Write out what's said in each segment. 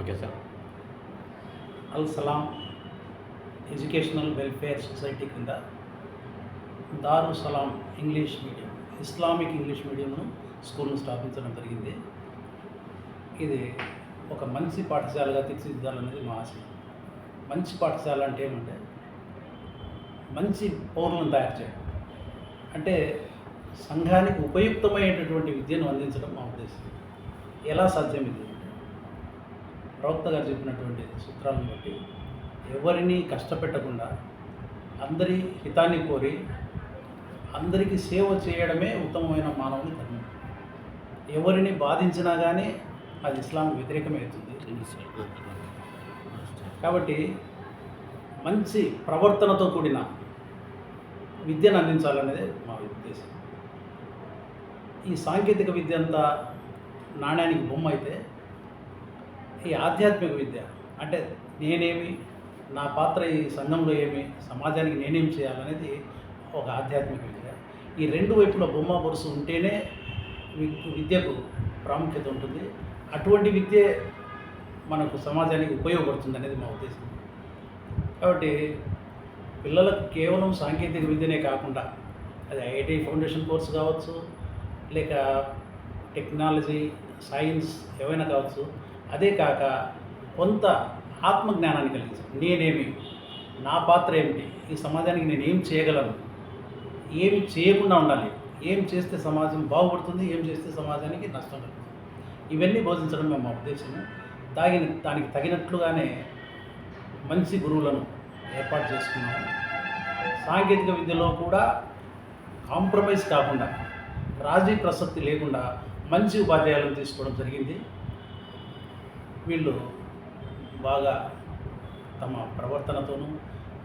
Okay sir. Al Salam educational welfare society కింద Daru Salam English medium, Islamic English మీడియంను స్కూల్ను స్థాపించడం జరిగింది. ఇది ఒక మంచి పాఠశాలగా తీర్చిదిద్దాలనేది మా ఆశ. మంచి పాఠశాల అంటే ఏమంటే మంచి పౌరులను తయారు చేయడం, అంటే సంఘానికి ఉపయుక్తమైనటువంటి విద్యను అందించడం మా ఉద్దేశం. ఎలా సాధ్యం ఇది అంటే ప్రవక్త గారు చెప్పినటువంటి సూత్రాలను బట్టి ఎవరిని కష్టపెట్టకుండా అందరి హితాన్ని కోరి అందరికీ సేవ చేయడమే ఉత్తమమైన మానవుని ధర్మం. ఎవరిని బాధించినా కానీ అది ఇస్లాంకు వ్యతిరేకమవుతుంది. కాబట్టి మంచి ప్రవర్తనతో కూడిన విద్యను అందించాలనేదే మా ఉద్దేశం. ఈ సాంకేతిక విద్య అంతా నాణ్యానికి బొమ్మ అయితే, ఈ ఆధ్యాత్మిక విద్య అంటే నేనేమి, నా పాత్ర ఈ సంఘంలో ఏమి, సమాజానికి నేనేం చేయాలనేది ఒక ఆధ్యాత్మిక విద్య. ఈ రెండు వైపుల బొమ్మ బొరుసు ఉంటేనే విద్యకు ప్రాముఖ్యత ఉంటుంది. అటువంటి విద్య మనకు సమాజానికి ఉపయోగపడుతుంది అనేది మా ఉద్దేశం. కాబట్టి పిల్లలకు కేవలం సాంకేతిక విద్యనే కాకుండా అది ఐఐటి ఫౌండేషన్ కోర్సు కావచ్చు, లేక టెక్నాలజీ, సైన్స్ ఏవైనా కావచ్చు, అదే కాక కొంత ఆత్మజ్ఞానాన్ని కలిగించాలి. నేనేమి, నా పాత్ర ఏమిటి, ఈ సమాజానికి నేను ఏం చేయగలను, ఏమి చేయకుండా ఉండాలి, ఏం చేస్తే సమాజం బాగుపడుతుంది, ఏం చేస్తే సమాజానికి నష్టం కలుగుతుంది, ఇవన్నీ బోధించడం మా ఉద్దేశము. దానికి తగినట్లుగానే మంచి గురువులను ఏర్పాటు చేసుకున్నాము. సాంకేతిక విద్యలో కూడా కాంప్రమైజ్ కాకుండా, రాజీ ప్రసక్తి లేకుండా మంచి ఉపాధ్యాయులను తీసుకోవడం జరిగింది. వీళ్ళు బాగా తమ ప్రవర్తనతోనూ,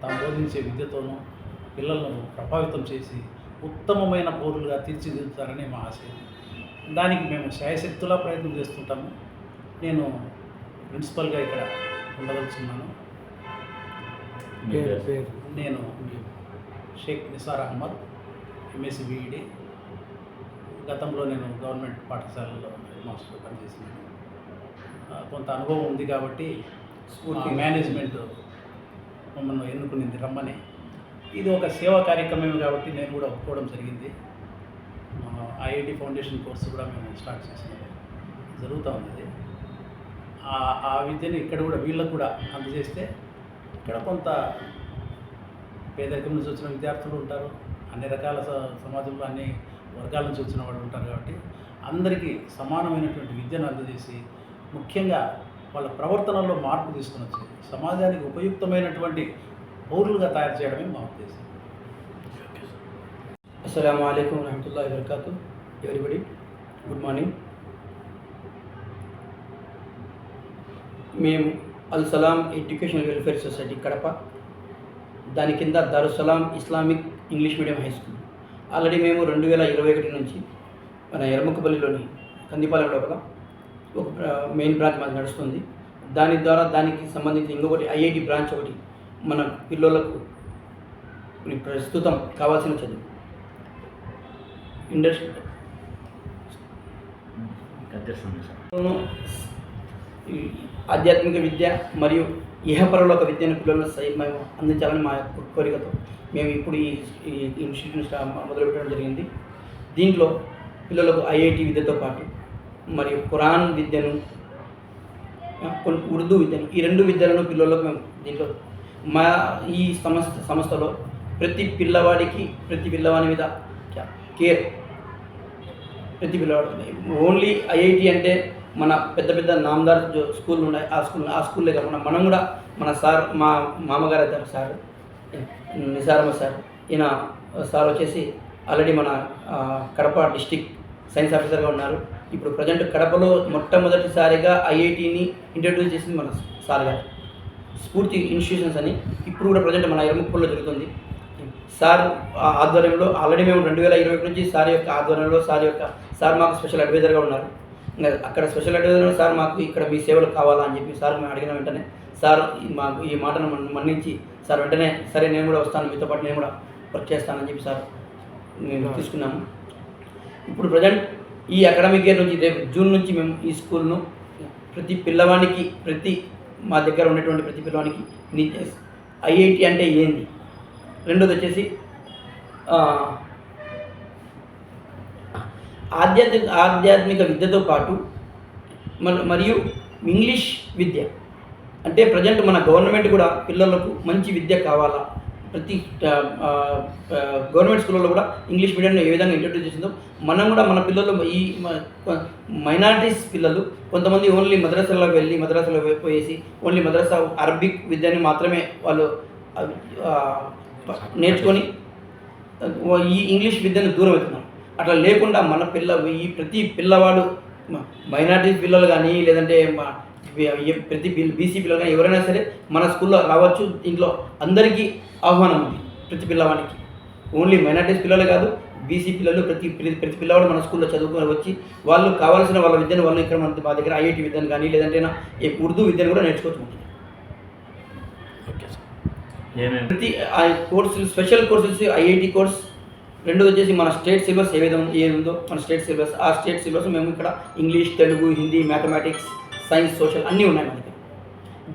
తాము బోధించే విద్యతోనూ పిల్లలను ప్రభావితం చేసి ఉత్తమమైన పౌరులుగా తీర్చిదిద్దుతారని మా ఆశయం. దానికి మేము శాయశక్తులా ప్రయత్నం చేస్తుంటాము. నేను ప్రిన్సిపల్గా ఇక్కడ ఉండదలుచున్నాను. నేను షేక్ నిసార్ అహ్మద్, ఎంఎస్సి బిఈడి. గతంలో నేను గవర్నమెంట్ పాఠశాలలో మాస్టర్గా పనిచేసినాను. కొంత అనుభవం ఉంది కాబట్టి మేనేజ్మెంట్ మమ్మల్ని ఎన్నుకునింది రమ్మని. ఇది ఒక సేవా కార్యక్రమం కాబట్టి నేను కూడా ఒప్పుకోవడం జరిగింది. ఐఐటి ఫౌండేషన్ కోర్సు కూడా మేము స్టార్ట్ చేసినాము, జరుగుతూ ఉంది. ఆ విద్యను ఇక్కడ కూడా వీళ్ళకు కూడా అందజేస్తే ఇక్కడ కొంత పేదరికం నుంచి వచ్చిన విద్యార్థులు ఉంటారు, అన్ని రకాల సమాజంలో అన్ని వర్గాల నుంచి వచ్చిన వాళ్ళు ఉంటారు. కాబట్టి అందరికీ సమానమైనటువంటి విద్యను అందజేసి, ముఖ్యంగా వాళ్ళ ప్రవర్తనలో మార్పు తీసుకుని వచ్చి సమాజానికి ఉపయుక్తమైనటువంటి పౌరులుగా తయారు చేయడమే మా ఉద్దేశం. అస్సలాము అలైకుం వరహమతుల్లాహి వబరకాతుహు. Everybody, good morning. మేము Al Salam educational welfare society Kadapa, దాని కింద Darussalam Islamic English medium high school. Already మేము 2021 నుంచి మన ఎర్రముక్కపల్లిలోని కందిపాలెం లోపల ఒక మెయిన్ బ్రాంచ్ మాకు నడుస్తుంది. దాని ద్వారా దానికి సంబంధించి ఇంకొకటి ఐఐటి బ్రాంచ్ ఒకటి మన పిల్లలకు ప్రస్తుతం కావాల్సిన చదువు ఇండస్ట్రీ ఆధ్యాత్మిక విద్య మరియు ఇహపరలోక విద్యను పిల్లలను మేము అందించాలని మా యొక్క కోరికతో మేము ఇప్పుడు ఈ ఇన్స్టిట్యూషన్ మొదలుపెట్టడం జరిగింది. దీంట్లో పిల్లలకు ఐఐటి విద్యతో పాటు మరియు ఖురాన్ విద్యను, ఉర్దూ విద్యను, ఈ రెండు విద్యలను పిల్లలకు మేము దీంట్లో మా ఈ సంస్థలో ప్రతి పిల్లవాడి మీద కేర్, ప్రతి పిల్లవాడికి. ఓన్లీ ఐఐటి అంటే మన పెద్ద పెద్ద నామదార్ స్కూళ్ళు ఉన్నాయి, ఆ స్కూల్లే కాకుండా మనం కూడా మన సార్, మా మామగారు అవుతారు సార్ నిసార్ అహ్మద్ సార్. ఈయన సార్ వచ్చేసి ఆల్రెడీ మన కడప డిస్టిక్ సైన్స్ ఆఫీసర్గా ఉన్నారు. ఇప్పుడు ప్రజెంట్ కడపలో మొట్టమొదటిసారిగా ఐఐటిని ఇంట్రడ్యూస్ చేసింది మన సార్ గారు. స్ఫూర్తి ఇన్స్టిట్యూషన్స్ అని ఇప్పుడు కూడా ప్రజెంట్ మన ఎర్రముక్కపల్లిలో జరుగుతుంది. సార్ ఆధ్వర్యంలో ఆల్రెడీ మేము 2021 నుంచి సార్ యొక్క ఆధ్వర్యంలో సార్ మాకు స్పెషల్ అడ్వైజర్గా ఉన్నారు. అక్కడ స్పెషల్ అడ్వైజర్ సార్ మాకు ఇక్కడ మీ సేవలు కావాలా అని చెప్పి సార్ మేము అడిగిన వెంటనే సార్ మాకు ఈ మాటను మన్నించి సార్ వెంటనే సరే నేను కూడా వస్తాను, మీతో పాటు నేను కూడా వర్క్ చేస్తానని చెప్పి సార్ మేము తీసుకున్నాము. ఇప్పుడు ప్రజెంట్ ఈ అకాడమిక్ ఇయర్ నుంచి రేపు జూన్ నుంచి మేము ఈ స్కూల్ను ప్రతి పిల్లవానికి మా దగ్గర ఉన్నటువంటి ప్రతి పిల్లవానికి ఐఐటి అంటే ఏంది, రెండోది వచ్చేసి ఆధ్యాత్మిక విద్యతో పాటు మరియు ఇంగ్లీష్ విద్య అంటే ప్రజెంట్ మన గవర్నమెంట్ కూడా పిల్లలకు మంచి విద్య కావాలా, ప్రతి గవర్నమెంట్ స్కూళ్ళలో కూడా ఇంగ్లీష్ మీడియంలో ఏ విధంగా ఇంట్రడ్యూస్ చేసిందో మనం కూడా మన పిల్లలు ఈ మైనారిటీస్ పిల్లలు కొంతమంది ఓన్లీ మద్రసాలకు వెళ్ళి మద్రసాలో పోయేసి ఓన్లీ మద్రసా అరబిక్ విద్యని మాత్రమే వాళ్ళు నేర్చుకొని ఈ ఇంగ్లీష్ విద్యను దూరం అవుతున్నారు. అట్లా లేకుండా మన ఈ ప్రతి పిల్లవాడు మైనారిటీ పిల్లలు కానీ లేదంటే ప్రతి బీసీ పిల్లలు కానీ ఎవరైనా సరే మన స్కూల్లో రావచ్చు. ఇంట్లో అందరికీ ఆహ్వానం ఉంది. ప్రతి పిల్లవానికి ఓన్లీ మైనారిటీస్ పిల్లలు కాదు, బీసీ పిల్లలు ప్రతి పిల్లవాడు మన స్కూల్లో చదువుకొని వచ్చి వాళ్ళు కావాల్సిన వాళ్ళ విద్యను వాళ్ళు ఇక్కడ మా దగ్గర ఐఐటి విద్యను కానీ లేదంటే ఉర్దూ విద్యను కూడా నేర్చుకోవచ్చు. ప్రతి కోర్సులు స్పెషల్ కోర్సెస్ ఐఐటి కోర్స్, రెండోది వచ్చేసి మన స్టేట్ సిలబస్ ఏది ఉందో మన స్టేట్ సిలబస్, ఆ స్టేట్ సిలబస్ మేము ఇక్కడ English, Telugu, Hindi, mathematics, science, social అన్నీ ఉన్నాయి మన దగ్గర.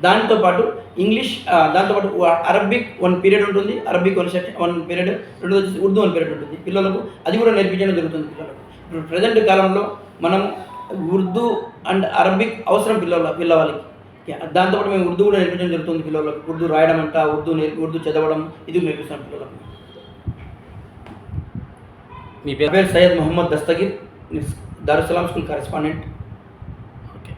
దాంతోపాటు ఇంగ్లీష్, దాంతోపాటు అరబిక్ 1 పీరియడ్ ఉంటుంది, అరబిక్ 1 పీరియడ్, రెండోది వచ్చేసి ఉర్దూ 1 పీరియడ్ ఉంటుంది పిల్లలకు. అది కూడా నేర్పించడం జరుగుతుంది పిల్లలకు. ఇప్పుడు ప్రజెంట్ కాలంలో మనం ఉర్దూ అండ్ అరబిక్ అవసరం పిల్లవాళ్ళకి. దాంతోపాటు మేము ఉర్దూ కూడా నేర్పించడం జరుగుతుంది పిల్లలకు. ఉర్దూ రాయడం అంట, ఉర్దూ చదవడం ఇది నేర్పిస్తాం పిల్లలకు. మీ పేరు? Syed Mohammed Dastagir, Darussalam school correspondent. Okay.